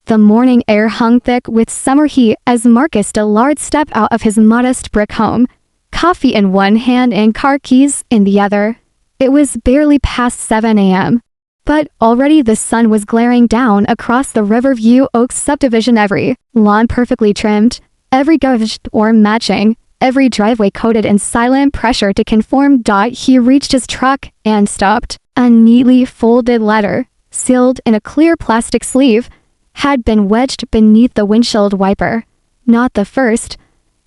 The morning air hung thick with summer heat as Marcus Dillard stepped out of his modest brick home, coffee in one hand and car keys in the other. It was barely past 7 a.m. But already the sun was glaring down across the Riverview Oaks subdivision, every lawn perfectly trimmed, every garage door matching, every driveway coated in silent pressure to conform. He reached his truck and stopped. A neatly folded letter, sealed in a clear plastic sleeve, had been wedged beneath the windshield wiper. Not the first,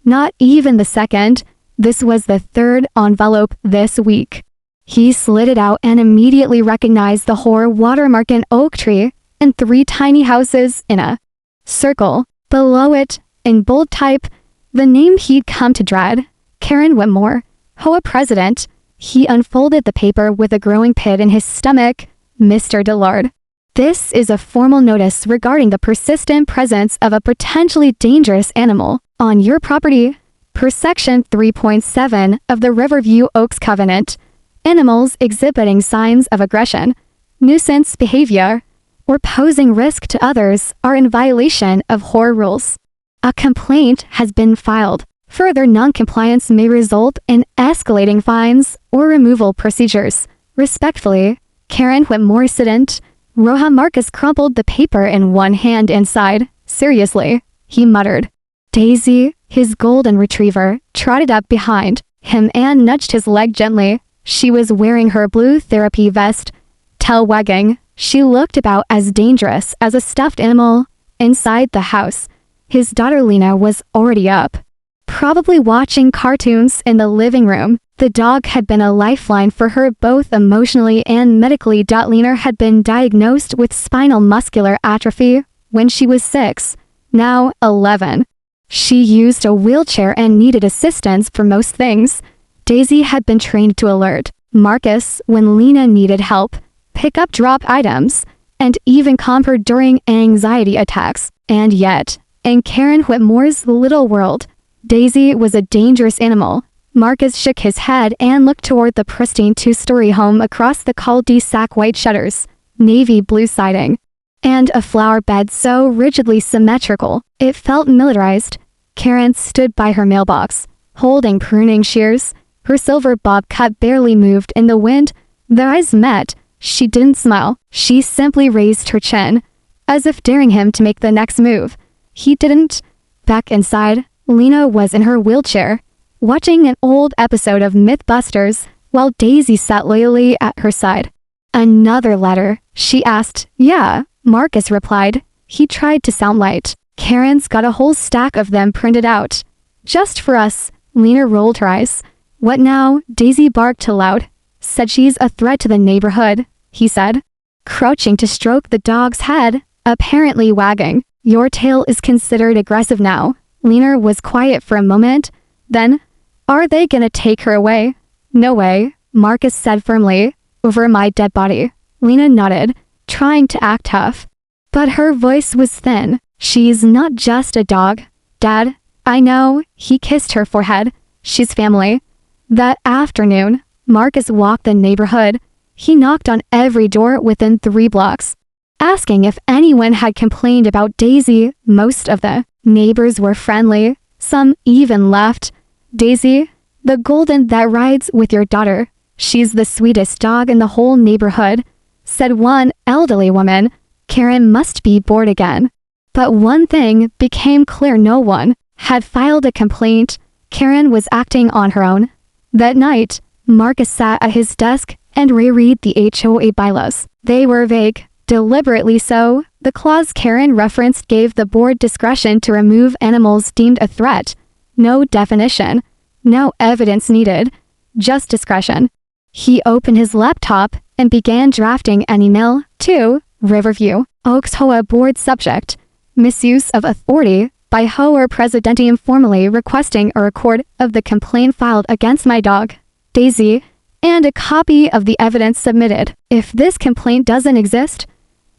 not even the second. This was the third envelope this week. He slid it out and immediately recognized the HOA watermark in oak tree and 3 tiny houses in a circle. Below it, in bold type, the name he'd come to dread, Karen Whitmore, HOA president. He unfolded the paper with a growing pit in his stomach. Mr. Dillard, this is a formal notice regarding the persistent presence of a potentially dangerous animal on your property, per Section 3.7 of the Riverview Oaks Covenant. Animals exhibiting signs of aggression, nuisance behavior, or posing risk to others are in violation of HOA rules. A complaint has been filed. Further non-compliance may result in escalating fines or removal procedures. Respectfully, Karen Whitmore Sident. Roha. Marcus crumpled the paper in one hand inside. Seriously, he muttered. Daisy, his golden retriever, trotted up behind him and nudged his leg gently. She was wearing her blue therapy vest, tail wagging. She looked about as dangerous as a stuffed animal. Inside the house, his daughter Lena was already up, probably watching cartoons in the living room. The dog had been a lifeline for her both emotionally and medically. Lena had been diagnosed with spinal muscular atrophy when she was 6, now 11. She used a wheelchair and needed assistance for most things. Daisy had been trained to alert Marcus when Lena needed help, pick up drop items, and even calm her during anxiety attacks. And yet, in Karen Whitmore's little world, Daisy was a dangerous animal. Marcus shook his head and looked toward the pristine 2-story home across the cul-de-sac. White shutters, navy blue siding, and a flower bed so rigidly symmetrical it felt militarized. Karen stood by her mailbox, holding pruning shears. Her silver bob cut barely moved in the wind. Their eyes met. She didn't smile. She simply raised her chin, as if daring him to make the next move. He didn't. Back inside, Lena was in her wheelchair, watching an old episode of Mythbusters while Daisy sat loyally at her side. Another letter, she asked. Yeah, Marcus replied. He tried to sound light. Karen's got a whole stack of them printed out. Just for us. Lena rolled her eyes. What now? Daisy barked aloud. Said she's a threat to the neighborhood, he said, crouching to stroke the dog's head, apparently wagging. Your tail is considered aggressive now. Lena was quiet for a moment. Then, are they gonna take her away? No way, Marcus said firmly. Over my dead body. Lena nodded, trying to act tough. But her voice was thin. She's not just a dog, Dad. I know. He kissed her forehead. She's family. That afternoon, Marcus walked the neighborhood. He knocked on every door within 3 blocks, asking if anyone had complained about Daisy. Most of the neighbors were friendly. Some even laughed. Daisy, the golden that rides with your daughter. She's the sweetest dog in the whole neighborhood, said one elderly woman. Karen must be bored again. But one thing became clear: no one had filed a complaint. Karen was acting on her own. That night, Marcus sat at his desk and reread the HOA bylaws. They were vague, deliberately so. The clause Karen referenced gave the board discretion to remove animals deemed a threat. No definition, no evidence needed, just discretion. He opened his laptop and began drafting an email to Riverview Oaks HOA board. Subject: misuse of authority by HOA president, informally requesting a record of the complaint filed against my dog, Daisy, and a copy of the evidence submitted. If this complaint doesn't exist,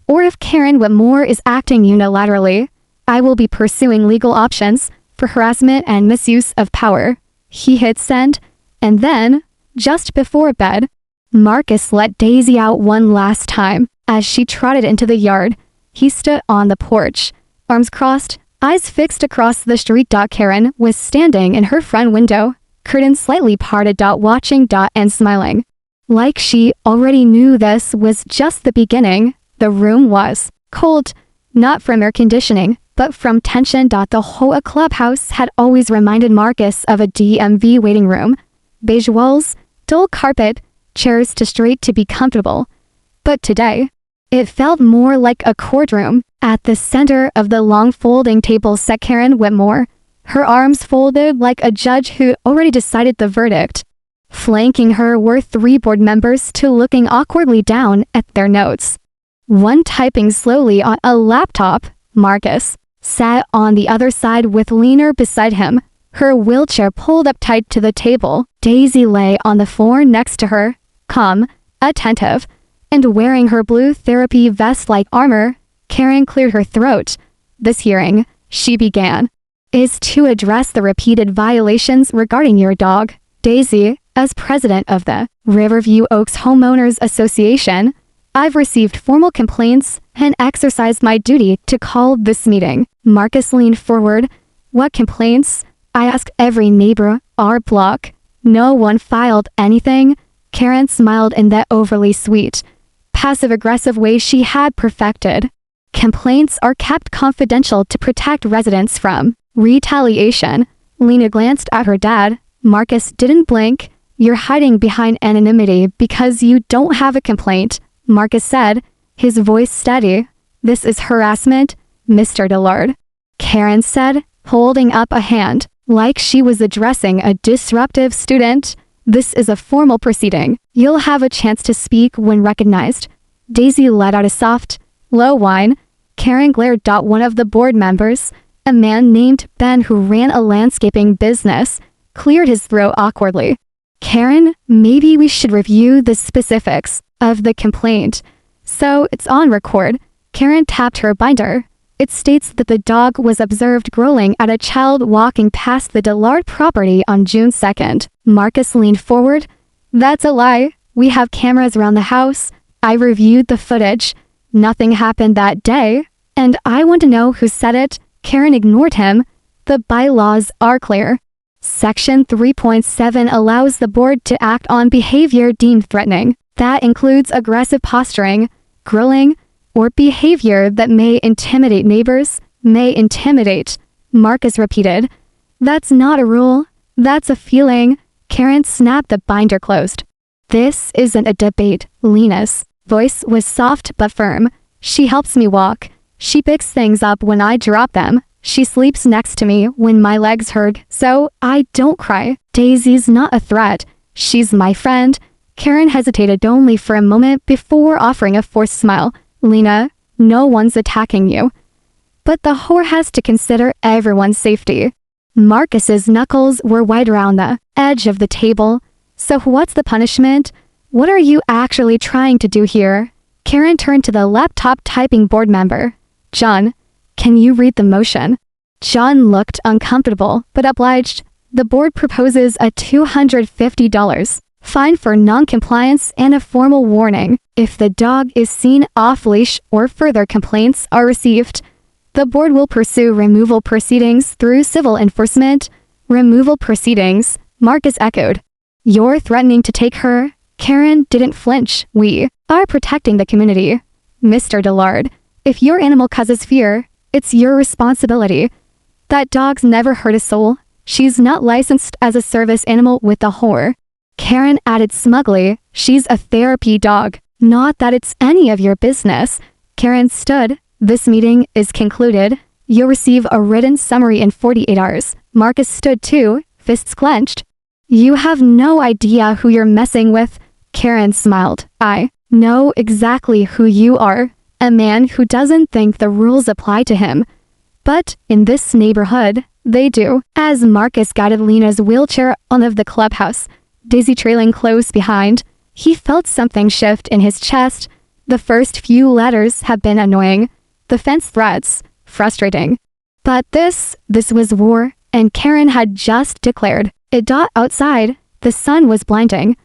or if Karen Whitmore is acting unilaterally, I will be pursuing legal options for harassment and misuse of power. He hit send, and then, just before bed, Marcus let Daisy out one last time. As she trotted into the yard, He stood on the porch, arms crossed, eyes fixed across the street. Karen was standing in her front window, curtains slightly parted. Watching and smiling. Like she already knew this was just the beginning. The room was cold, not from air conditioning, but from tension. The HOA clubhouse had always reminded Marcus of a DMV waiting room. Beige walls, dull carpet, chairs too straight to be comfortable. But today, it felt more like a courtroom. At the center of the long folding table sat Karen Whitmore, her arms folded like a judge who already decided the verdict. Flanking her were 3 board members, 2 looking awkwardly down at their notes. One typing slowly on a laptop. Marcus sat on the other side with Lena beside him, her wheelchair pulled up tight to the table. Daisy lay on the floor next to her, calm, attentive, and wearing her blue therapy vest-like armor. Karen cleared her throat. This hearing, she began, is to address the repeated violations regarding your dog, Daisy. As president of the Riverview Oaks Homeowners Association, I've received formal complaints and exercised my duty to call this meeting. Marcus leaned forward. What complaints? I asked every neighbor our block. No one filed anything. Karen smiled in that overly sweet, passive-aggressive way she had perfected. Complaints are kept confidential to protect residents from retaliation. Lena glanced at her dad. Marcus didn't blink. You're hiding behind anonymity because you don't have a complaint, Marcus said, his voice steady. This is harassment, Mr. Dillard. Karen said, holding up a hand, like she was addressing a disruptive student. This is a formal proceeding. You'll have a chance to speak when recognized. Daisy let out a soft, low whine. Karen glared. One of the board members, a man named Ben who ran a landscaping business, cleared his throat awkwardly. Karen, maybe we should review the specifics of the complaint. So it's on record. Karen tapped her binder. It states that the dog was observed growling at a child walking past the Dillard property on June 2nd. Marcus leaned forward. That's a lie. We have cameras around the house. I reviewed the footage. Nothing happened that day. And I want to know who said it. Karen ignored him. The bylaws are clear. Section 3.7 allows the board to act on behavior deemed threatening. That includes aggressive posturing, grilling, or behavior that may intimidate neighbors. May intimidate, Marcus repeated. That's not a rule. That's a feeling. Karen snapped the binder closed. This isn't a debate. Lena's voice was soft but firm. She helps me walk. She picks things up when I drop them. She sleeps next to me when my legs hurt, so I don't cry. Daisy's not a threat. She's my friend. Karen hesitated only for a moment before offering a forced smile. Lena, no one's attacking you. But the whore has to consider everyone's safety. Marcus's knuckles were wide around the edge of the table. So what's the punishment? What are you actually trying to do here? Karen turned to the laptop typing board member. John, can you read the motion? John looked uncomfortable, but obliged. The board proposes a $250 fine for non-compliance and a formal warning if the dog is seen off-leash or further complaints are received. The board will pursue removal proceedings through civil enforcement. Removal proceedings, Marcus echoed. You're threatening to take her? Karen didn't flinch. We are protecting the community. Mr. Dillard, if your animal causes fear, it's your responsibility. That dog's never hurt a soul. She's not licensed as a service animal with the whore. Karen added smugly, she's a therapy dog. Not that it's any of your business. Karen stood. This meeting is concluded. You'll receive a written summary in 48 hours. Marcus stood too, fists clenched. You have no idea who you're messing with. Karen smiled. I know exactly who you are. A man who doesn't think the rules apply to him. But in this neighborhood, they do. As Marcus guided Lena's wheelchair out of the clubhouse, Daisy trailing close behind, he felt something shift in his chest. The first few letters had been annoying. The fence threats, frustrating. But this was war, and Karen had just declared it. Outside, the sun was blinding,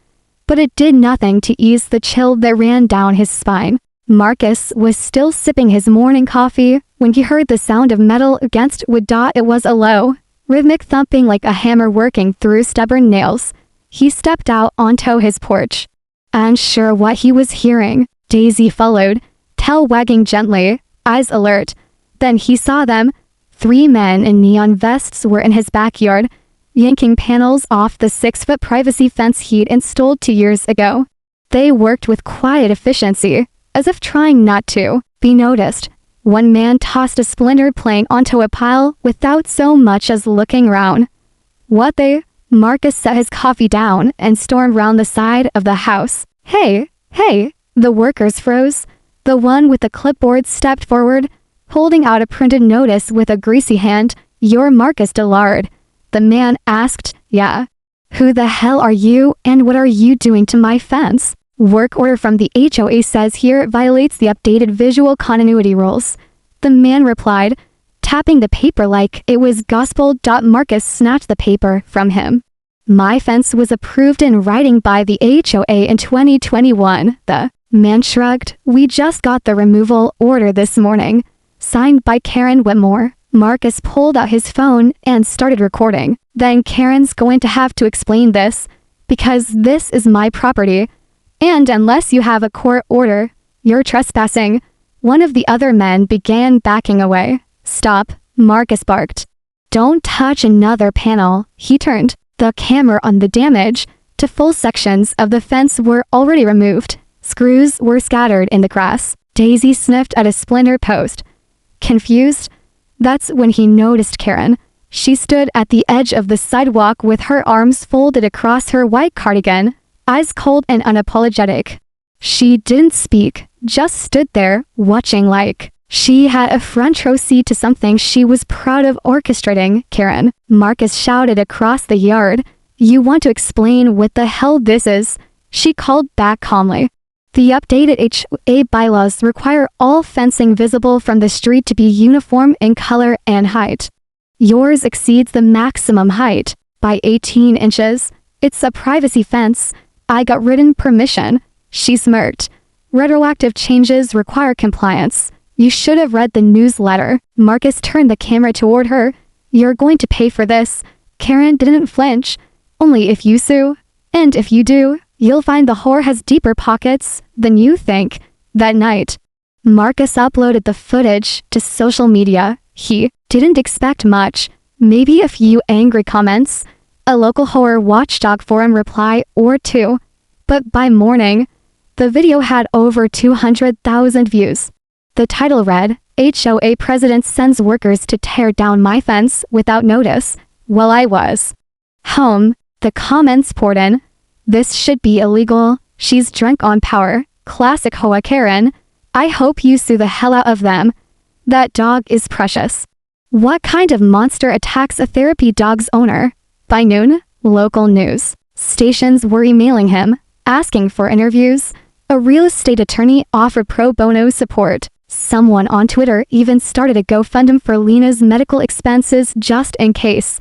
but it did nothing to ease the chill that ran down his spine. Marcus was still sipping his morning coffee when he heard the sound of metal against wood. It was a low, rhythmic thumping like a hammer working through stubborn nails. He stepped out onto his porch. Unsure what he was hearing, Daisy followed, tail wagging gently, eyes alert. Then he saw them. 3 men in neon vests were in his backyard, yanking panels off the 6-foot privacy fence he'd installed 2 years ago. They worked with quiet efficiency, as if trying not to be noticed. One man tossed a splintered plank onto a pile without so much as looking round. What they? Marcus set his coffee down and stormed round the side of the house. Hey, hey! The workers froze. The one with the clipboard stepped forward, holding out a printed notice with a greasy hand. You're Marcus Dillard. The man asked. Yeah. Who the hell are you and what are you doing to my fence? Work order from the HOA says here violates the updated visual continuity rules. The man replied, tapping the paper like it was gospel. Marcus snatched the paper from him. My fence was approved in writing by the HOA in 2021. The man shrugged. We just got the removal order this morning. Signed by Karen Whitmore. Marcus pulled out his phone and started recording. Then Karen's going to have to explain this, because this is my property. And unless you have a court order, you're trespassing. One of the other men began backing away. Stop, Marcus barked. Don't touch another panel. He turned the camera on the damage to full sections of the fence were already removed. Screws were scattered in the grass. Daisy sniffed at a splintered post. Confused? That's when he noticed Karen. She stood at the edge of the sidewalk with her arms folded across her white cardigan, eyes cold and unapologetic. She didn't speak, just stood there, watching like she had a front row seat to something she was proud of orchestrating. Karen, Marcus shouted across the yard. You want to explain what the hell this is? She called back calmly. The updated HOA bylaws require all fencing visible from the street to be uniform in color and height. Yours exceeds the maximum height by 18 inches. It's a privacy fence. I got written permission. She smirked. Retroactive changes require compliance. You should have read the newsletter. Marcus turned the camera toward her. You're going to pay for this. Karen didn't flinch. Only if you sue. And if you do, you'll find the whore has deeper pockets than you think. That night, Marcus uploaded the footage to social media. He didn't expect much. Maybe a few angry comments, a local horror watchdog forum reply or 2. But by morning, the video had over 200,000 views. The title read, HOA President sends workers to tear down my fence without notice. While I was home, the comments poured in. This should be illegal. She's drunk on power. Classic HOA Karen. I hope you sue the hell out of them. That dog is precious. What kind of monster attacks a therapy dog's owner? By noon, local news stations were emailing him, asking for interviews. A real estate attorney offered pro bono support. Someone on Twitter even started a GoFundMe for Lena's medical expenses just in case.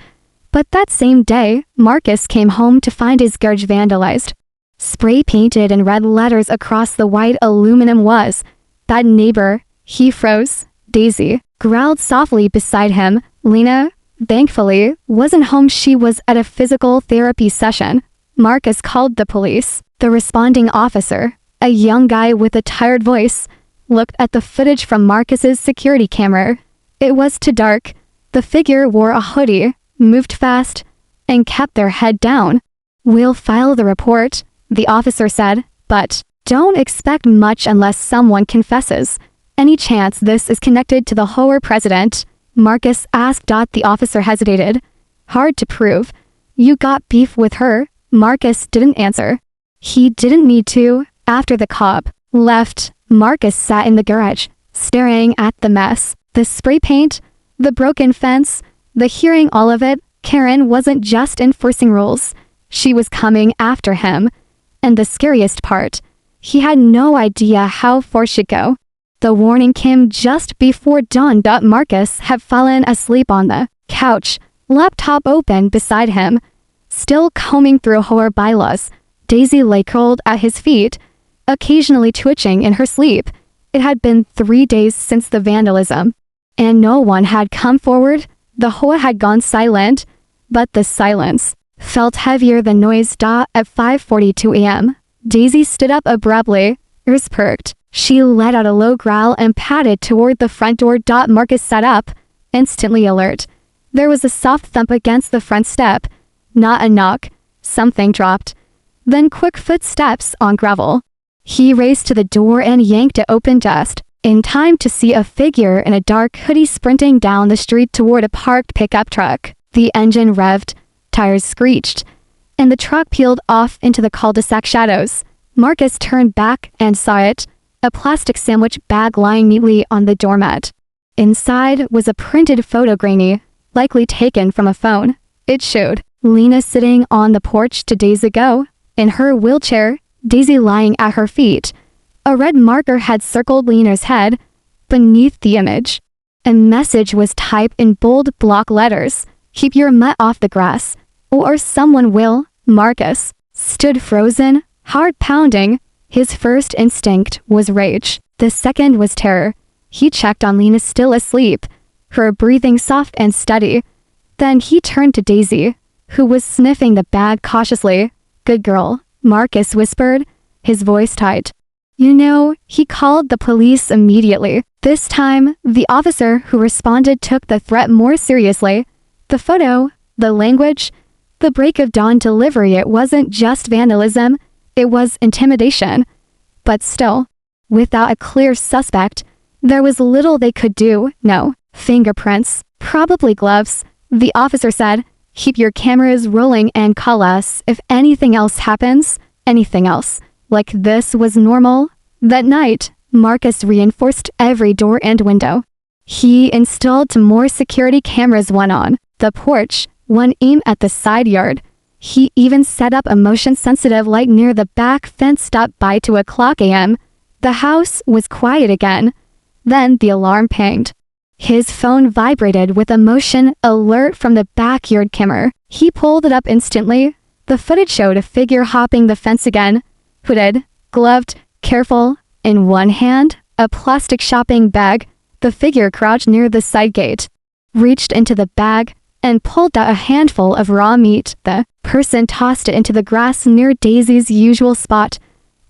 But that same day, Marcus came home to find his garage vandalized. Spray painted in red letters across the white aluminum was, "That neighbor." He froze. Daisy growled softly beside him. Lena, thankfully, wasn't home. She was at a physical therapy session. Marcus called the police. The responding officer, a young guy with a tired voice, looked at the footage from Marcus's security camera. It was too dark. The figure wore a hoodie, moved fast, and kept their head down. We'll file the report, the officer said, but don't expect much unless someone confesses. Any chance this is connected to the HOA president? Marcus asked. The officer hesitated. Hard to prove. You got beef with her? Marcus didn't answer. He didn't need to. After the cop left, Marcus sat in the garage, staring at the mess. The spray paint, the broken fence, the hearing all of it. Karen wasn't just enforcing rules. She was coming after him. And the scariest part, he had no idea how far she'd go. The warning came just before dawn. Marcus had fallen asleep on the couch, laptop open beside him. Still combing through horror bylaws, Daisy lay curled at his feet, occasionally twitching in her sleep. It had been 3 days since the vandalism, and no one had come forward. The HOA had gone silent, but the silence felt heavier than noise. At 5:42 a.m., Daisy stood up abruptly, ears perked. She let out a low growl and padded toward the front door. Marcus sat up, instantly alert. There was a soft thump against the front step. Not a knock. Something dropped. Then quick footsteps on gravel. He raced to the door and yanked it open just in time to see a figure in a dark hoodie sprinting down the street toward a parked pickup truck. The engine revved, tires screeched, and the truck peeled off into the cul-de-sac shadows. Marcus turned back and saw it, a plastic sandwich bag lying neatly on the doormat. Inside was a printed photo, grainy, likely taken from a phone. It showed Lena sitting on the porch 2 days ago, in her wheelchair, Daisy lying at her feet. A red marker had circled Lena's head. Beneath the image, a message was typed in bold block letters. "Keep your mutt off the grass, or someone will." Marcus stood frozen, heart pounding. His first instinct was rage. The second was terror. He checked on Lena, still asleep, her breathing soft and steady. Then he turned to Daisy, who was sniffing the bag cautiously. "Good girl," Marcus whispered, his voice tight. "You know, he called the police immediately." This time, the officer who responded took the threat more seriously. The photo, the language, the break of dawn delivery, it wasn't just vandalism, it was intimidation. But still, without a clear suspect, there was little they could do. No fingerprints, probably gloves. The officer said, "Keep your cameras rolling and call us if anything else happens." Anything else like this was normal. That night, Marcus reinforced every door and window. He installed more security cameras, one on the porch, one aimed at the side yard. He even set up a motion-sensitive light near the back fence. By 2 a.m., the house was quiet again. Then the alarm pinged. His phone vibrated with a motion alert from the backyard camera. He pulled it up instantly. The footage showed a figure hopping the fence again, hooded, gloved, careful. In one hand, a plastic shopping bag. The figure crouched near the side gate, reached into the bag, and pulled out a handful of raw meat. The person tossed it into the grass near Daisy's usual spot.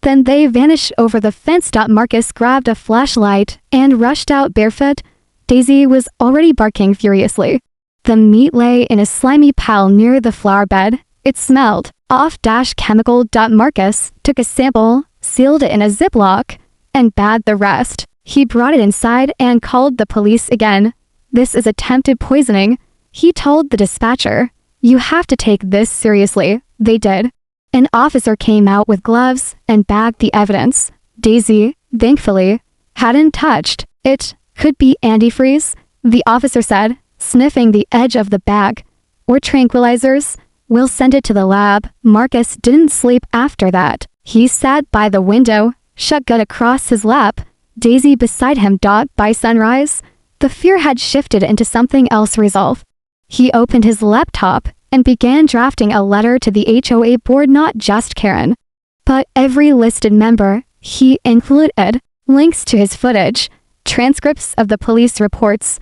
Then they vanished over the fence. Marcus grabbed a flashlight and rushed out barefoot. Daisy was already barking furiously. The meat lay in a slimy pile near the flower bed. It smelled off-chemical. Marcus took a sample, sealed it in a Ziploc, and bagged the rest. He brought it inside and called the police again. "This is attempted poisoning," he told the dispatcher. "You have to take this seriously." They did. An officer came out with gloves and bagged the evidence. Daisy, thankfully, hadn't touched it. "Could be antifreeze," the officer said, sniffing the edge of the bag. "Or tranquilizers. We'll send it to the lab." Marcus didn't sleep after that. He sat by the window, shotgun across his lap, Daisy beside him. By sunrise, the fear had shifted into something else, resolve. He opened his laptop and began drafting a letter to the HOA board, not just Karen, but every listed member. He included links to his footage, transcripts of the police reports,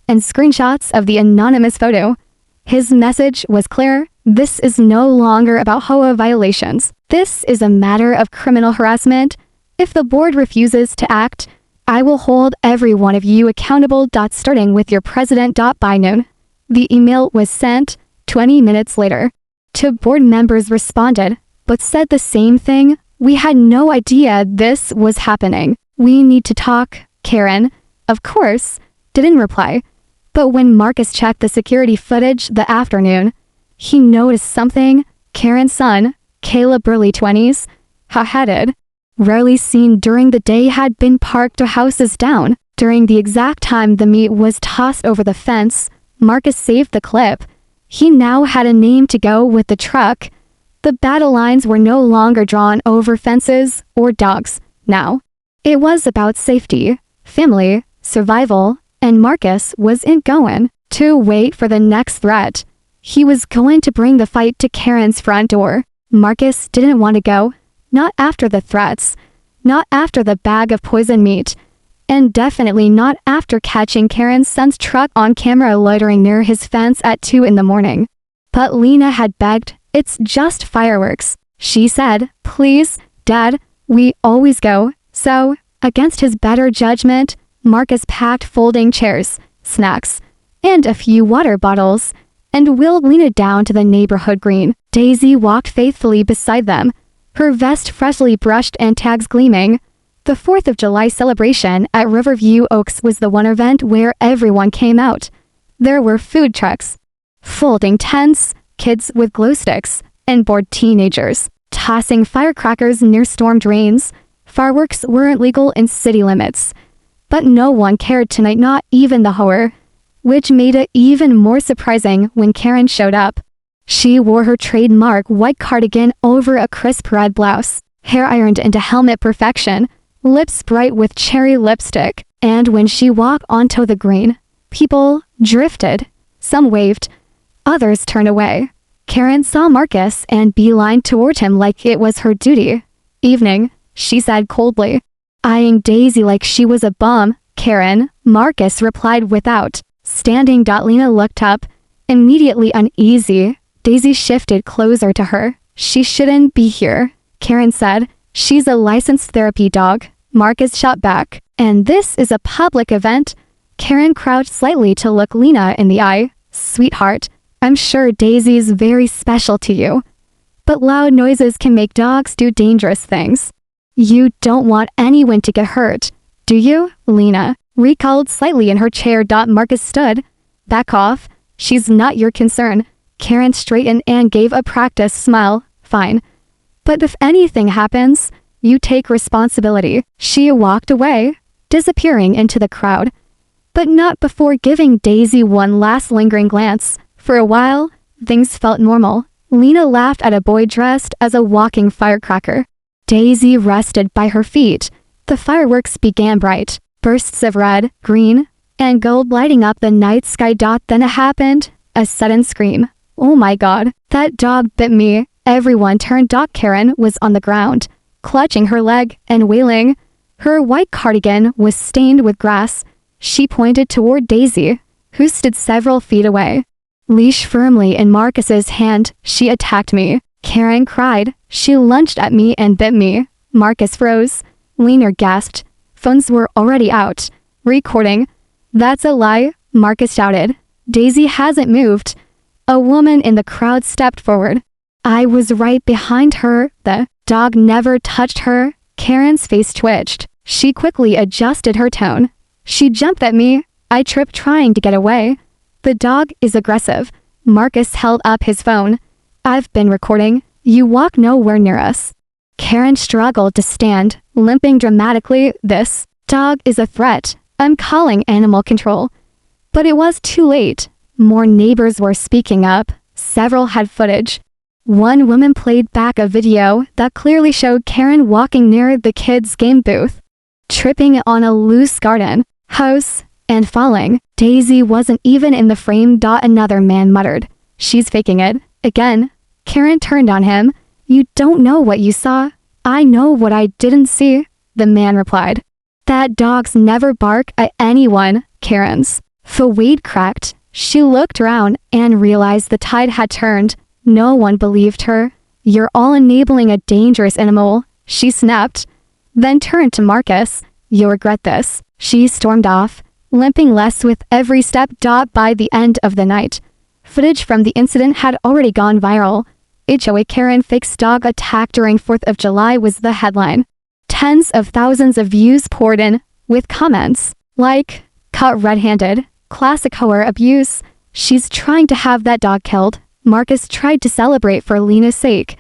and screenshots of the anonymous photo. His message was clear. This is no longer about HOA violations. This is a matter of criminal harassment. If the board refuses to act, I will hold every one of you accountable. Starting with your president. By noon, the email was sent. 20 minutes later, 2 board members responded, but said the same thing. "We had no idea this was happening. We need to talk." Karen, of course, didn't reply. But when Marcus checked the security footage that afternoon, he noticed something. Karen's son, Caleb, early 20s, hot-headed, rarely seen during the day, had been parked 2 houses down. During the exact time the meat was tossed over the fence, Marcus saved the clip. He now had a name to go with the truck. The battle lines were no longer drawn over fences or dogs. Now, it was about safety, family, survival, and Marcus wasn't going to wait for the next threat. He was going to bring the fight to Karen's front door. Marcus didn't want to go. Not after the threats. Not after the bag of poisoned meat. And definitely not after catching Karen's son's truck on camera loitering near his fence at 2 in the morning. But Lena had begged, "It's just fireworks." She said, "Please, Dad, we always go." So, against his better judgment, Marcus packed folding chairs, snacks, and a few water bottles, and wheeled Lena down to the neighborhood green. Daisy walked faithfully beside them, her vest freshly brushed and tags gleaming. The 4th of July celebration at Riverview Oaks was the one event where everyone came out. There were food trucks, folding tents, kids with glow sticks, and bored teenagers tossing firecrackers near storm drains. Fireworks weren't legal in city limits, but no one cared tonight, not even the HOA, which made it even more surprising when Karen showed up. She wore her trademark white cardigan over a crisp red blouse, hair ironed into helmet perfection, lips bright with cherry lipstick, and when she walked onto the green, people drifted. Some waved, others turned away. Karen saw Marcus and beelined toward him like it was her duty. "Evening," she said coldly, eyeing Daisy like she was a bum. "Karen," Marcus replied without standing. Lena looked up, immediately uneasy. Daisy shifted closer to her. "She shouldn't be here," Karen said. "She's a licensed therapy dog." Marcus shot back. "And this is a public event." Karen crouched slightly to look Lena in the eye. "Sweetheart, I'm sure Daisy's very special to you, but loud noises can make dogs do dangerous things. You don't want anyone to get hurt, do you?" Lena recalled slightly in her chair. Marcus stood. "Back off. She's not your concern." Karen straightened and gave a practiced smile. "Fine. But if anything happens, you take responsibility." She walked away, disappearing into the crowd, but not before giving Daisy one last lingering glance. For a while, things felt normal. Lena laughed at a boy dressed as a walking firecracker. Daisy rested by her feet. The fireworks began bright, bursts of red, green, and gold lighting up the night sky. Then it happened, a sudden scream. "Oh my God, that dog bit me." Everyone turned. Karen was on the ground, clutching her leg and wailing. Her white cardigan was stained with grass. She pointed toward Daisy, who stood several feet away. Leash firmly in Marcus's hand. "She attacked me," Karen cried. "She lunged at me and bit me." Marcus froze. Lena gasped. Phones were already out, recording. "That's a lie," Marcus shouted. "Daisy hasn't moved." A woman in the crowd stepped forward. "I was right behind her. The dog never touched her." Karen's face twitched. She quickly adjusted her tone. "She jumped at me. I tripped trying to get away. The dog is aggressive." Marcus held up his phone. "I've been recording. You walk nowhere near us." Karen struggled to stand, limping dramatically. "This dog is a threat. I'm calling animal control." But it was too late. More neighbors were speaking up. Several had footage. One woman played back a video that clearly showed Karen walking near the kids' game booth, tripping on a loose garden hose, and falling. Daisy wasn't even in the frame. Another man muttered, "She's faking it." Again, Karen turned on him. "You don't know what you saw." "I know what I didn't see," the man replied. "That dogs never bark at anyone." Karen's forehead cracked. She looked around and realized the tide had turned. No one believed her. "You're all enabling a dangerous animal," she snapped, then turned to Marcus. "You'll regret this." She stormed off, limping less with every step. By the end of the night, footage from the incident had already gone viral. HOA Karen fakes dog attack during 4th of July was the headline. Tens of thousands of views poured in, with comments like, "Caught red-handed, classic HOA abuse, she's trying to have that dog killed." Marcus tried to celebrate for Lena's sake,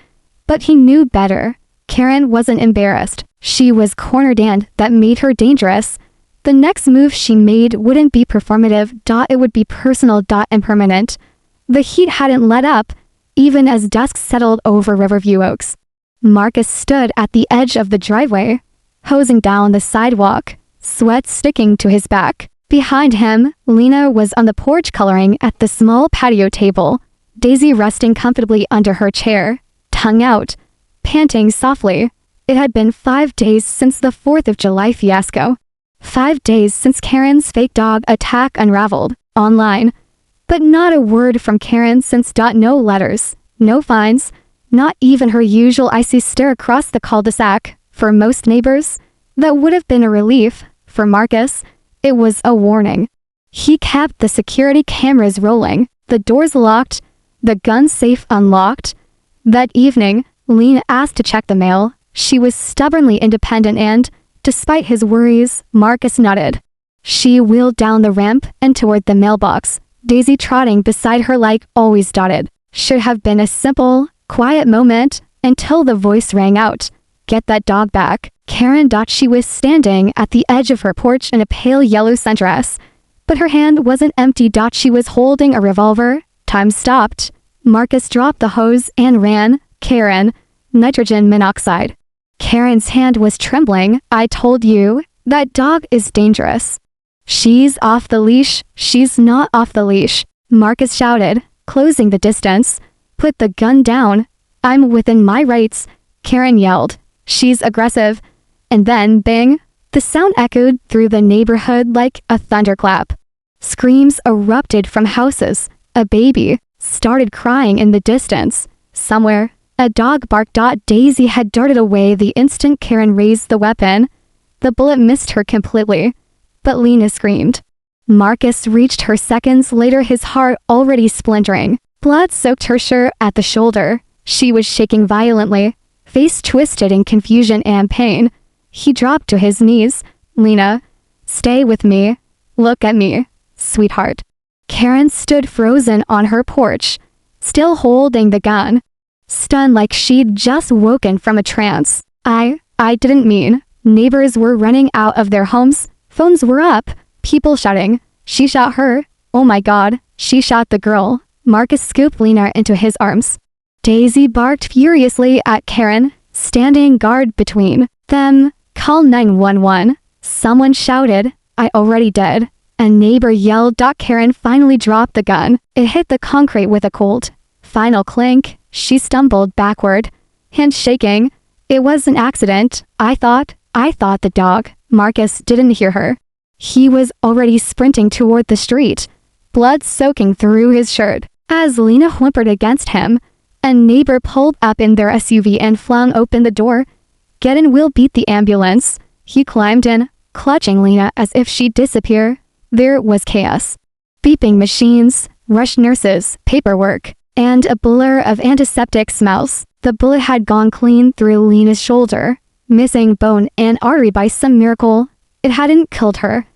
but he knew better. Karen wasn't embarrassed. She was cornered, and that made her dangerous. The next move she made wouldn't be performative. It would be personal. And permanent. The heat hadn't let up, even as dusk settled over Riverview Oaks. Marcus stood at the edge of the driveway, hosing down the sidewalk, sweat sticking to his back. Behind him, Lena was on the porch coloring at the small patio table, Daisy resting comfortably under her chair, tongue out, panting softly. It had been 5 days since the 4th of July fiasco. 5 days since Karen's fake dog attack unraveled online. But not a word from Karen since. No letters, no fines, not even her usual icy stare across the cul-de-sac. For most neighbors, that would have been a relief. For Marcus, it was a warning. He kept the security cameras rolling, the doors locked, the gun safe unlocked. That evening, Lena asked to check the mail. She was stubbornly independent and, despite his worries, Marcus nodded. She wheeled down the ramp and toward the mailbox, Daisy trotting beside her like always. Should have been a simple, quiet moment until the voice rang out. Get that dog back. Karen. She was standing at the edge of her porch in a pale yellow sundress, but her hand wasn't empty. She was holding a revolver. Time stopped. Marcus dropped the hose and ran. Karen. Nitrogen monoxide. Karen's hand was trembling. I told you, that dog is dangerous. She's off the leash. She's not off the leash, Marcus shouted, closing the distance. Put the gun down. I'm within my rights, Karen yelled. She's aggressive. And then, bang, the sound echoed through the neighborhood like a thunderclap. Screams erupted from houses. A baby started crying in the distance. Somewhere, a dog barked. Daisy had darted away the instant Karen raised the weapon. The bullet missed her completely, but Lena screamed. Marcus reached her seconds later, his heart already splintering. Blood soaked her shirt at the shoulder. She was shaking violently, face twisted in confusion and pain. He dropped to his knees. Lena, stay with me. Look at me, sweetheart. Karen stood frozen on her porch, still holding the gun, stunned like she'd just woken from a trance. I didn't mean. Neighbors were running out of their homes. Phones were up. People shouting. She shot her. Oh my God, she shot the girl. Marcus scooped Lena into his arms. Daisy barked furiously at Karen, standing guard between them. Call 911. Someone shouted. I already did. A neighbor yelled. Karen finally dropped the gun. It hit the concrete with a cold, final clink. She stumbled backward, hands shaking. It was an accident. I thought the dog. Marcus didn't hear her. He was already sprinting toward the street, blood soaking through his shirt. As Lena whimpered against him, a neighbor pulled up in their SUV and flung open the door. Get in, we'll beat the ambulance. He climbed in, clutching Lena as if she'd disappear. There was chaos. Beeping machines, rushed nurses, paperwork, and a blur of antiseptic smells. The bullet had gone clean through Lena's shoulder, missing bone and artery by some miracle. It hadn't killed her,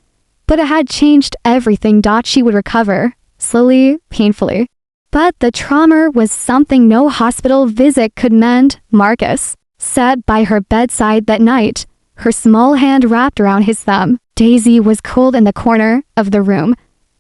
but it had changed everything. She would recover, slowly, painfully. But the trauma was something no hospital visit could mend. Marcus sat by her bedside that night, her small hand wrapped around his thumb. Daisy was cold in the corner of the room,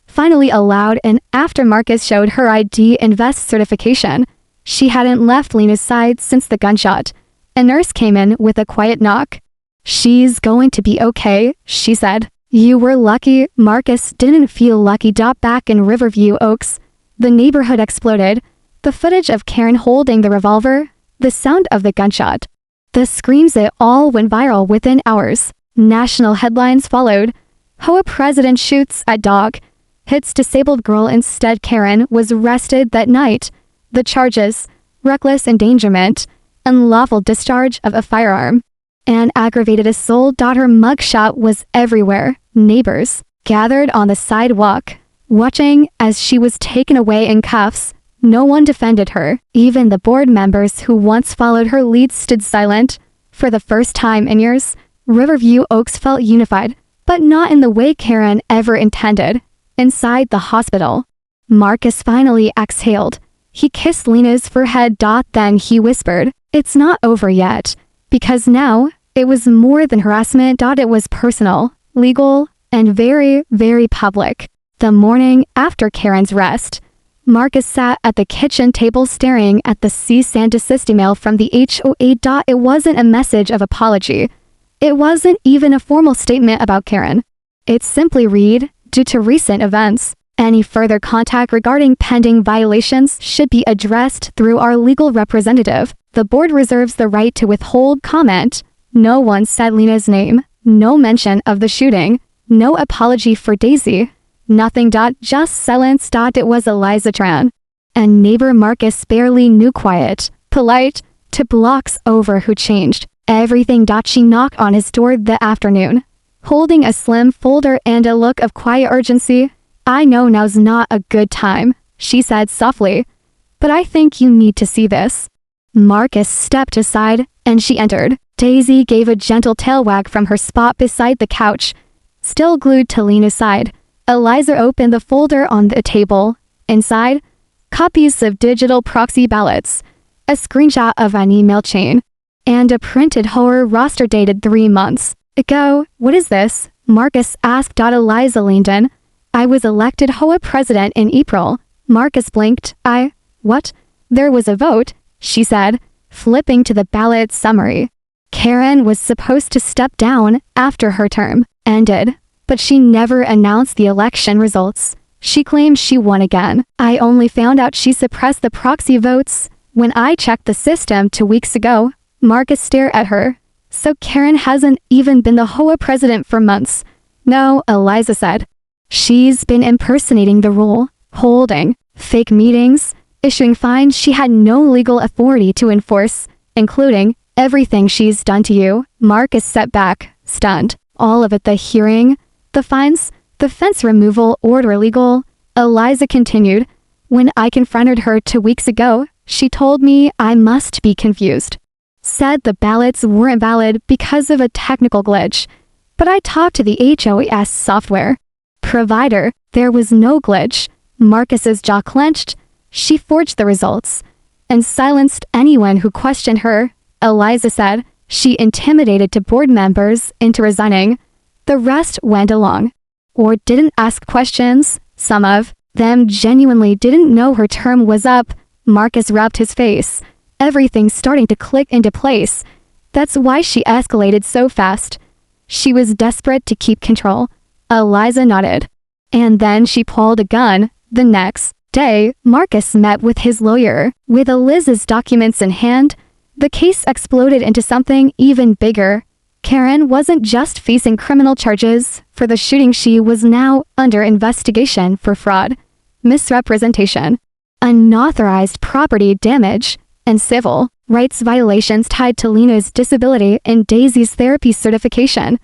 finally allowed in after Marcus showed her ID and vest certification. She hadn't left Lena's side since the gunshot. A nurse came in with a quiet knock. She's going to be okay, she said. You were lucky. Marcus didn't feel lucky. Back in Riverview Oaks, the neighborhood exploded. The footage of Karen holding the revolver, the sound of the gunshot, the screams, it all went viral within hours. National headlines followed. HOA president shoots at dog, hits disabled girl instead. Karen was arrested that night. The charges, reckless endangerment, unlawful discharge of a firearm, and aggravated assault. Her mugshot was everywhere. Neighbors gathered on the sidewalk, watching as she was taken away in cuffs. No one defended her. Even the board members who once followed her lead stood silent. For the first time in years, Riverview Oaks felt unified, but not in the way Karen ever intended. Inside the hospital, Marcus finally exhaled. He kissed Lena's forehead. Then he whispered, "It's not over yet." Because now, it was more than harassment. It was personal, legal, and very, very public. The morning after Karen's arrest, Marcus sat at the kitchen table staring at the cease and desist email from the HOA. It wasn't a message of apology. It wasn't even a formal statement about Karen. It simply read, due to recent events, any further contact regarding pending violations should be addressed through our legal representative. The board reserves the right to withhold comment. No one said Lena's name. No mention of the shooting, no apology for Daisy. Nothing. Just silence. It was Eliza Tran. And neighbor Marcus barely knew quiet, polite, to blocks over who changed everything. She knocked on his door that afternoon, holding a slim folder and a look of quiet urgency. I know now's not a good time, she said softly, but I think you need to see this. Marcus stepped aside, and she entered. Daisy gave a gentle tail wag from her spot beside the couch, still glued to Lena's side. Eliza opened the folder on the table. Inside, copies of digital proxy ballots, a screenshot of an email chain, and a printed HOA roster dated 3 months ago. What is this? Marcus asked. Eliza leaned in. I was elected HOA president in April. Marcus blinked. What? There was a vote, she said, flipping to the ballot summary. Karen was supposed to step down after her term ended, but she never announced the election results. She claimed she won again. I only found out she suppressed the proxy votes when I checked the system 2 weeks ago. Marcus stared at her. So Karen hasn't even been the HOA president for months. No, Eliza said. She's been impersonating the role, holding fake meetings, issuing fines she had no legal authority to enforce, including everything she's done to you. Marcus sat back, stunned. All of it. The hearing, the fines, the fence removal order legal. Eliza continued. When I confronted her 2 weeks ago, she told me I must be confused. Said the ballots weren't valid because of a technical glitch. But I talked to the HOA software provider. There was no glitch. Marcus's jaw clenched. She forged the results and silenced anyone who questioned her. Eliza said she intimidated to board members into resigning. The rest went along or didn't ask questions. Some of them genuinely didn't know her term was up. Marcus rubbed his face. Everything starting to click into place. That's why she escalated so fast. She was desperate to keep control. Eliza nodded. And then she pulled a gun. The next day, Marcus met with his lawyer. With Eliz's documents in hand, the case exploded into something even bigger. Karen wasn't just facing criminal charges for the shooting. She was now under investigation for fraud, misrepresentation, unauthorized property damage, and civil rights violations tied to Lena's disability and Daisy's therapy certification.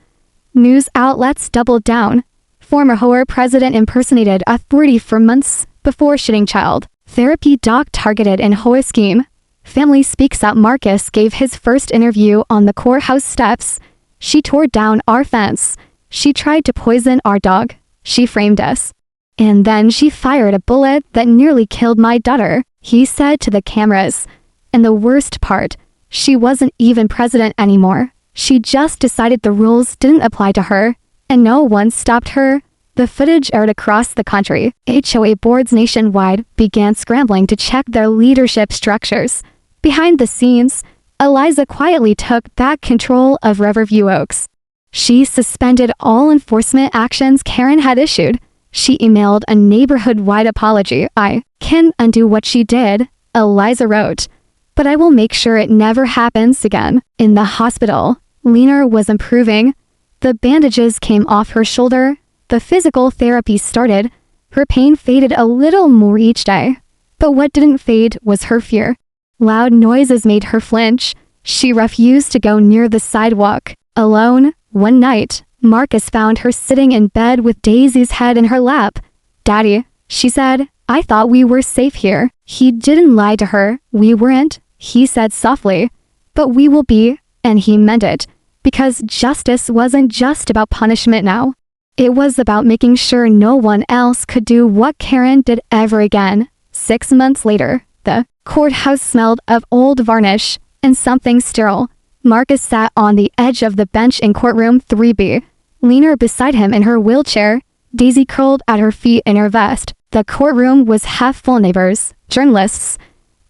News outlets doubled down. Former HOA president impersonated authority for months before shooting child therapy doc targeted in HOA scheme. Family speaks out. Marcus gave his first interview on the courthouse steps. She tore down our fence. She tried to poison our dog. She framed us. And then she fired a bullet that nearly killed my daughter, he said to the cameras. And the worst part, she wasn't even president anymore. She just decided the rules didn't apply to her, and no one stopped her. The footage aired across the country. HOA boards nationwide began scrambling to check their leadership structures. Behind the scenes, Eliza quietly took back control of Riverview Oaks. She suspended all enforcement actions Karen had issued. She emailed a neighborhood-wide apology. I can undo what she did, Eliza wrote, but I will make sure it never happens again. In the hospital, Lena was improving. The bandages came off her shoulder. The physical therapy started. Her pain faded a little more each day. But what didn't fade was her fear. Loud noises made her flinch. She refused to go near the sidewalk. Alone, one night, Marcus found her sitting in bed with Daisy's head in her lap. Daddy, she said, I thought we were safe here. He didn't lie to her. We weren't, he said softly. But we will be, and he meant it. Because justice wasn't just about punishment now. It was about making sure no one else could do what Karen did ever again. 6 months later, the courthouse smelled of old varnish and something sterile. Marcus sat on the edge of the bench in courtroom 3B. Lena beside him in her wheelchair. Daisy curled at her feet in her vest. The courtroom was half full. Neighbors, journalists,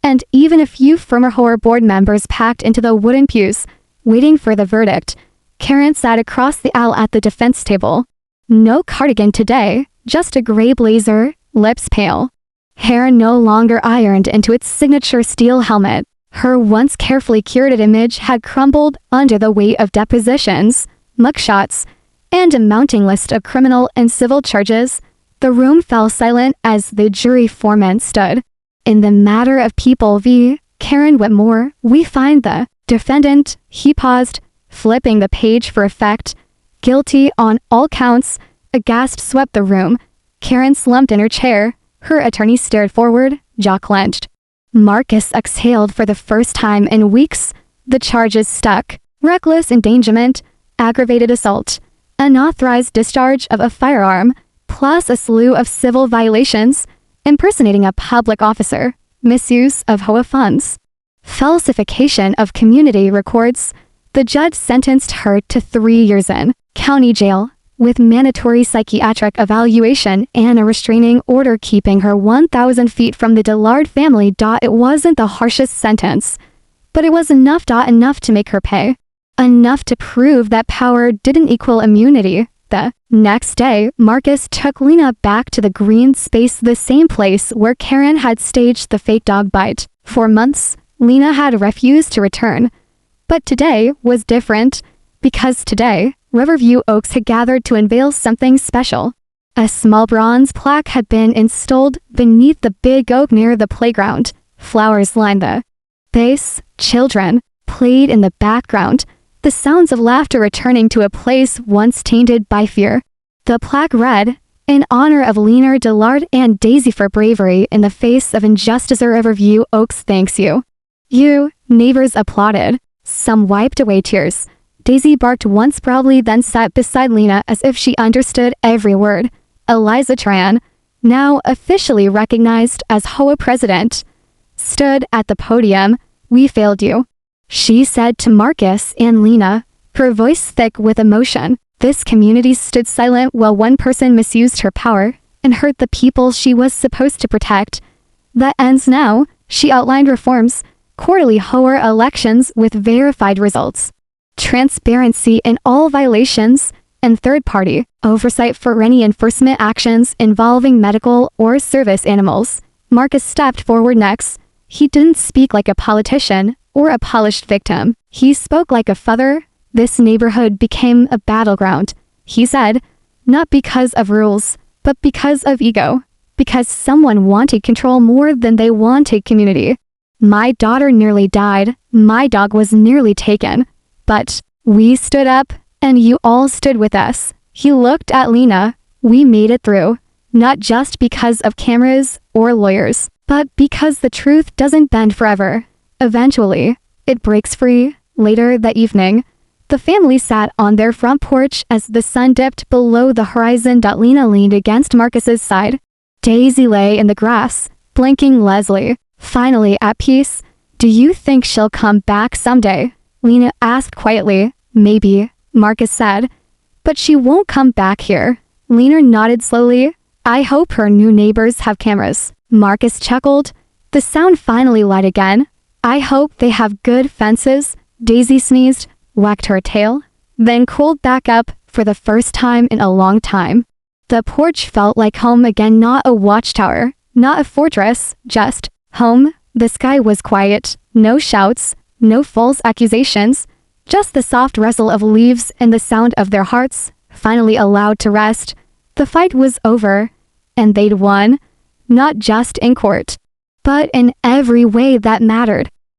and even a few former HOA board members packed into the wooden pews, waiting for the verdict. Karen sat across the aisle at the defense table. No cardigan today, just a gray blazer, lips pale. Hair no longer ironed into its signature steel helmet. Her once carefully curated image had crumbled under the weight of depositions, mugshots, and a mounting list of criminal and civil charges, the room fell silent as the jury foreman stood. In the matter of People v. Karen Whitmore, we find the defendant, he paused, flipping the page for effect, guilty on all counts. A gasp swept the room. Karen slumped in her chair. Her attorney stared forward, jaw clenched. Marcus exhaled for the first time in weeks. The charges stuck: reckless endangerment, aggravated assault, unauthorized discharge of a firearm, plus a slew of civil violations, impersonating a public officer, misuse of HOA funds, falsification of community records. The judge sentenced her to 3 years in county jail, with mandatory psychiatric evaluation and a restraining order keeping her 1,000 feet from the Dillard family. It wasn't the harshest sentence, but it was enough to make her pay. Enough to prove that power didn't equal immunity. The next day, Marcus took Lena back to the green space, the same place where Karen had staged the fake dog bite. For months, Lena had refused to return. But today was different, because today, Riverview Oaks had gathered to unveil something special. A small bronze plaque had been installed beneath the big oak near the playground. Flowers lined the base. Children played in the background, the sounds of laughter returning to a place once tainted by fear. The plaque read, "In honor of Lena Dillard and Daisy for bravery in the face of injustice, Riverview Oaks thanks you." You, neighbors applauded. Some wiped away tears. Daisy barked once proudly, then sat beside Lena as if she understood every word. Eliza Tran, now officially recognized as HOA president, stood at the podium. "We failed you," she said to Marcus and Lena, her voice thick with emotion. This community stood silent while one person misused her power and hurt the people she was supposed to protect. That ends now. She outlined reforms: quarterly HOA elections with verified results, transparency in all violations, and third-party oversight for any enforcement actions involving medical or service animals. Marcus stepped forward next. He didn't speak like a politician or a polished victim. He spoke like a father. This neighborhood became a battleground, he said, not because of rules, but because of ego, because someone wanted control more than they wanted community. My daughter nearly died. My dog was nearly taken. But we stood up, and you all stood with us. He looked at Lena. We made it through, not just because of cameras or lawyers, but because the truth doesn't bend forever. Eventually, it breaks free. Later that evening, the family sat on their front porch as the sun dipped below the horizon. Lena leaned against Marcus's side. Daisy lay in the grass, blinking. Leslie, finally at peace. "Do you think she'll come back someday?" Lena asked quietly. "Maybe," Marcus said, "but she won't come back here." Lena nodded slowly. "I hope her new neighbors have cameras." Marcus chuckled. The sound finally lied again. "I hope they have good fences." Daisy sneezed, wagged her tail, then cooled back up for the first time in a long time. The porch felt like home again, not a watchtower, not a fortress, just home. The sky was quiet, no shouts, no false accusations, just the soft rustle of leaves and the sound of their hearts, finally allowed to rest. The fight was over, and they'd won, not just in court, but in every way that mattered.